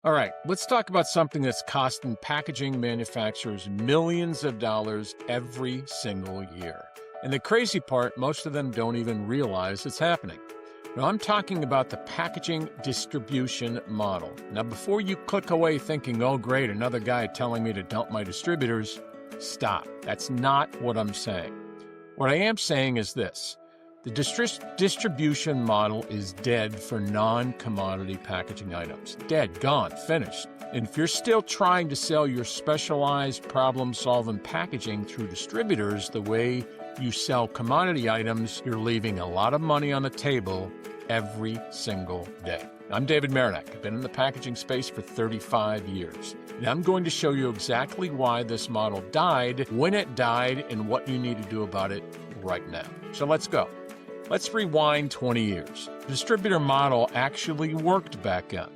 All right, let's talk about something that's costing packaging manufacturers millions of dollars every single year. And the crazy part, most of them don't even realize it's happening. Now, I'm talking about the packaging distribution model. Now, before you click away thinking, oh, great, another guy telling me to dump my distributors, stop. That's not what I'm saying. What I am saying is this. The distribution model is dead for non-commodity packaging items. Dead, gone, finished. And if you're still trying to sell your specialized problem-solving packaging through distributors the way you sell commodity items, you're leaving a lot of money on the table every single day. I'm David Marinac. I've been in the packaging space for 35 years. And I'm going to show you exactly why this model died, when it died, and what you need to do about it right now. So let's go. Let's rewind 20 years. The distributor model actually worked back then.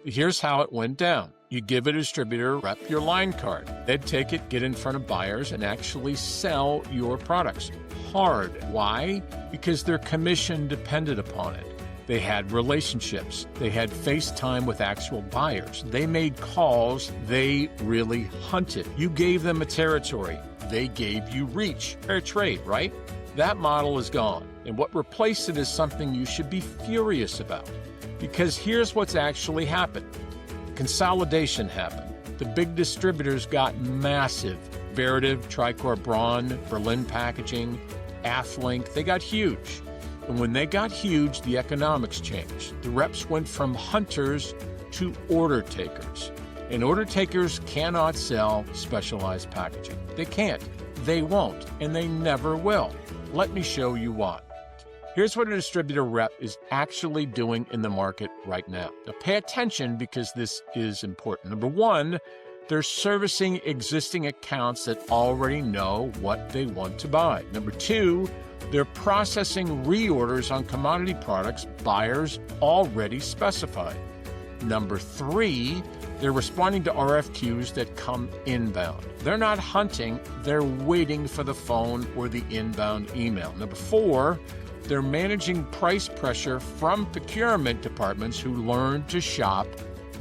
Here's how it went down. You give a distributor rep your line card. They'd take it, get in front of buyers, and actually sell your products. Hard. Why? Because their commission depended upon it. They had relationships. They had face time with actual buyers. They made calls. They really hunted. You gave them a territory. They gave you reach. Fair trade, right? That model is gone. And what replaced it is something you should be furious about. Because here's what's actually happened. Consolidation happened. The big distributors got massive. Veritiv, Tricor Braun, Berlin Packaging, Athlink, they got huge. And when they got huge, the economics changed. The reps went from hunters to order takers. And order takers cannot sell specialized packaging. They can't. They won't. And they never will. Let me show you why. Here's what a distributor rep is actually doing in the market right now. Now pay attention because this is important. Number one, they're servicing existing accounts that already know what they want to buy. Number two, they're processing reorders on commodity products buyers already specified. Number three, they're responding to RFQs that come inbound. They're not hunting, they're waiting for the phone or the inbound email. Number four, they're managing price pressure from procurement departments who learn to shop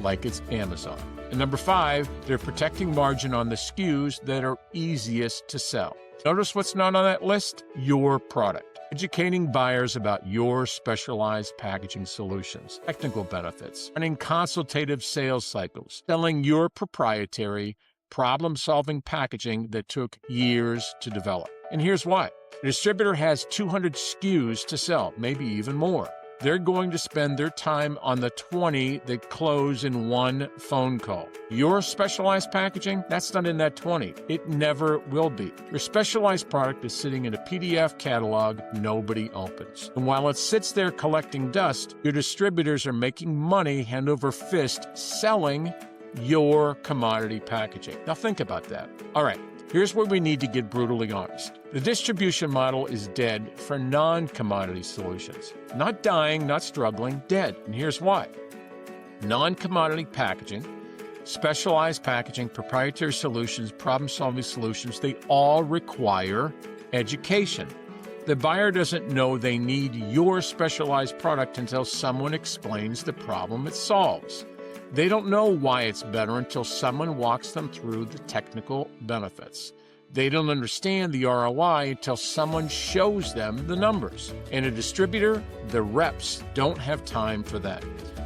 like it's Amazon. And number five, they're protecting margin on the SKUs that are easiest to sell. Notice what's not on that list? Your product. Educating buyers about your specialized packaging solutions, technical benefits, running consultative sales cycles, selling your proprietary problem-solving packaging that took years to develop. And here's why. A distributor has 200 SKUs to sell, maybe even more. They're going to spend their time on the 20 that close in one phone call. Your specialized packaging, that's not in that 20. It never will be. Your specialized product is sitting in a PDF catalog nobody opens. And while it sits there collecting dust, your distributors are making money hand over fist selling your commodity packaging. Now think about that. All right. Here's where we need to get brutally honest. The distribution model is dead for non-commodity solutions. Not dying, not struggling, dead. And here's why. Non-commodity packaging, specialized packaging, proprietary solutions, problem-solving solutions, they all require education. The buyer doesn't know they need your specialized product until someone explains the problem it solves. They don't know why it's better until someone walks them through the technical benefits. They don't understand the ROI until someone shows them the numbers. And a distributor, the reps, don't have time for that.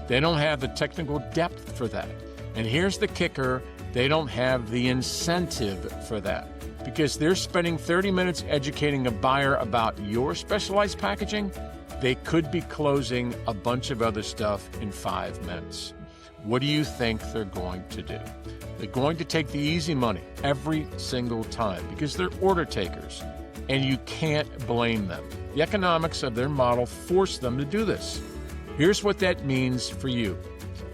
They don't have the technical depth for that. And here's the kicker, they don't have the incentive for that. Because they're spending 30 minutes educating a buyer about your specialized packaging, they could be closing a bunch of other stuff in 5 minutes. What do you think they're going to do? They're going to take the easy money every single time because they're order takers, and you can't blame them. The economics of their model force them to do this. Here's what that means for you.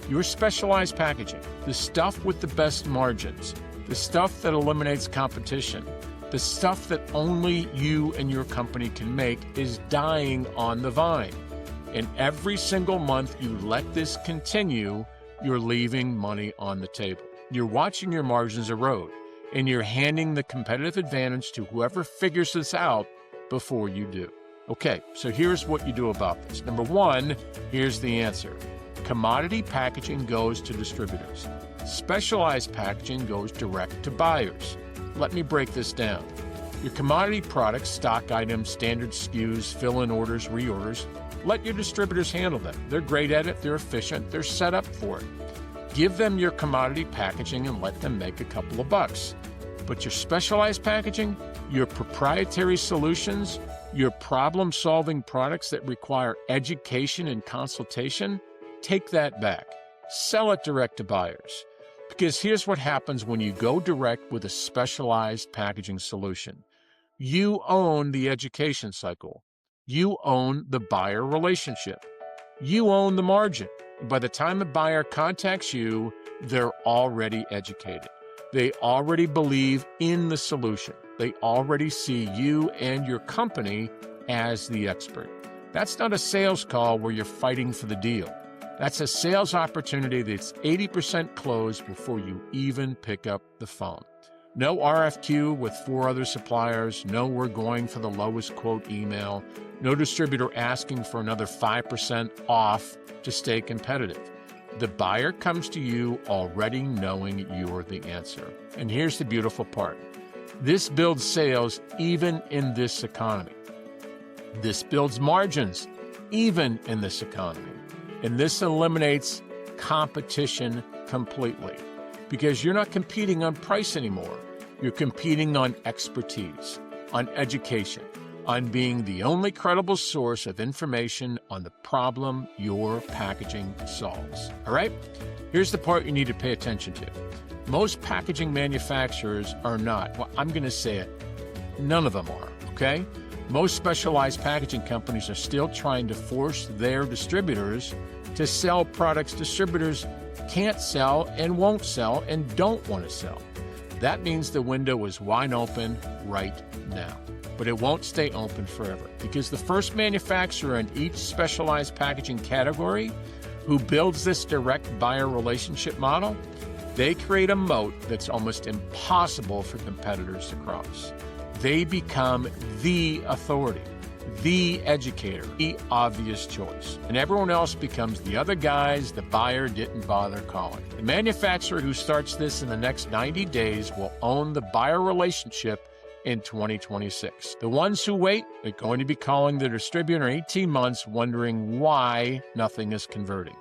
Your specialized packaging, the stuff with the best margins, the stuff that eliminates competition, the stuff that only you and your company can make is dying on the vine. And every single month you let this continue, you're leaving money on the table. You're watching your margins erode, and you're handing the competitive advantage to whoever figures this out before you do. Okay, so here's what you do about this. Number one, here's the answer. Commodity packaging goes to distributors. Specialized packaging goes direct to buyers. Let me break this down. Your commodity products, stock items, standard SKUs, fill-in orders, reorders, let your distributors handle them. They're great at it, they're efficient, they're set up for it. Give them your commodity packaging and let them make a couple of bucks. But your specialized packaging, your proprietary solutions, your problem-solving products that require education and consultation, take that back. Sell it direct to buyers. Because here's what happens when you go direct with a specialized packaging solution. You own the education cycle. You own the buyer relationship. You own the margin. By the time the buyer contacts you, they're already educated. They already believe in the solution. They already see you and your company as the expert. That's not a sales call where you're fighting for the deal. That's a sales opportunity that's 80% closed before you even pick up the phone. No RFQ with 4 other suppliers. No, we're going for the lowest quote email. No distributor asking for another 5% off to stay competitive. The buyer comes to you already knowing you're the answer. And here's the beautiful part. This builds sales even in this economy. This builds margins even in this economy. And this eliminates competition completely because you're not competing on price anymore. You're competing on expertise, on education, on being the only credible source of information on the problem your packaging solves. All right? Here's the part you need to pay attention to. Most packaging manufacturers are not, well, I'm going to say it, none of them are, okay? Most specialized packaging companies are still trying to force their distributors to sell products distributors can't sell and won't sell and don't want to sell. That means the window is wide open right now. But it won't stay open forever because the first manufacturer in each specialized packaging category who builds this direct buyer relationship model, they create a moat that's almost impossible for competitors to cross. They become the authority, the educator, the obvious choice. And everyone else becomes the other guys the buyer didn't bother calling. The manufacturer who starts this in the next 90 days will own the buyer relationship in 2026. The ones who wait are going to be calling the distributor in 18 months wondering why nothing is converting,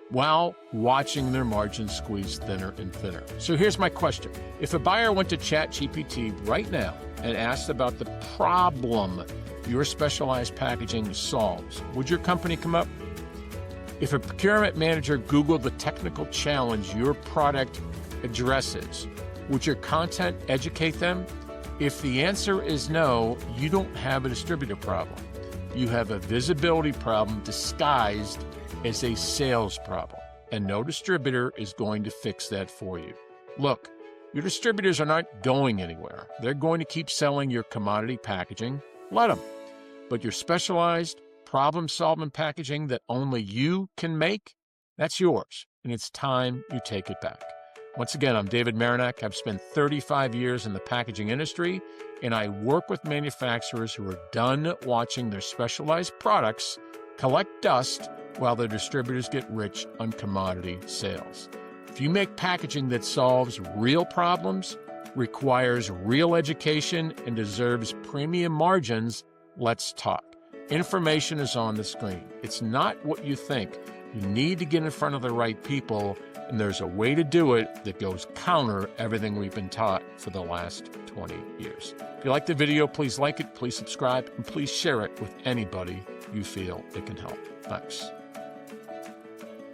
while watching their margins squeeze thinner and thinner. So here's my question. If a buyer went to ChatGPT right now and asked about the problem your specialized packaging solves, would your company come up? If a procurement manager Googled the technical challenge your product addresses, would your content educate them? If the answer is no, you don't have a distributor problem. You have a visibility problem disguised as a sales problem, and no distributor is going to fix that for you. Look, your distributors are not going anywhere. They're going to keep selling your commodity packaging. Let them. But your specialized, problem-solving packaging that only you can make, that's yours, and it's time you take it back. Once again, I'm David Marinac. I've spent 35 years in the packaging industry, and I work with manufacturers who are done watching their specialized products collect dust while their distributors get rich on commodity sales. If you make packaging that solves real problems, requires real education, and deserves premium margins, let's talk. Information is on the screen. It's not what you think. You need to get in front of the right people, and there's a way to do it that goes counter everything we've been taught for the last 20 years. If you like the video, please like it, please subscribe, and please share it with anybody you feel it can help. Thanks.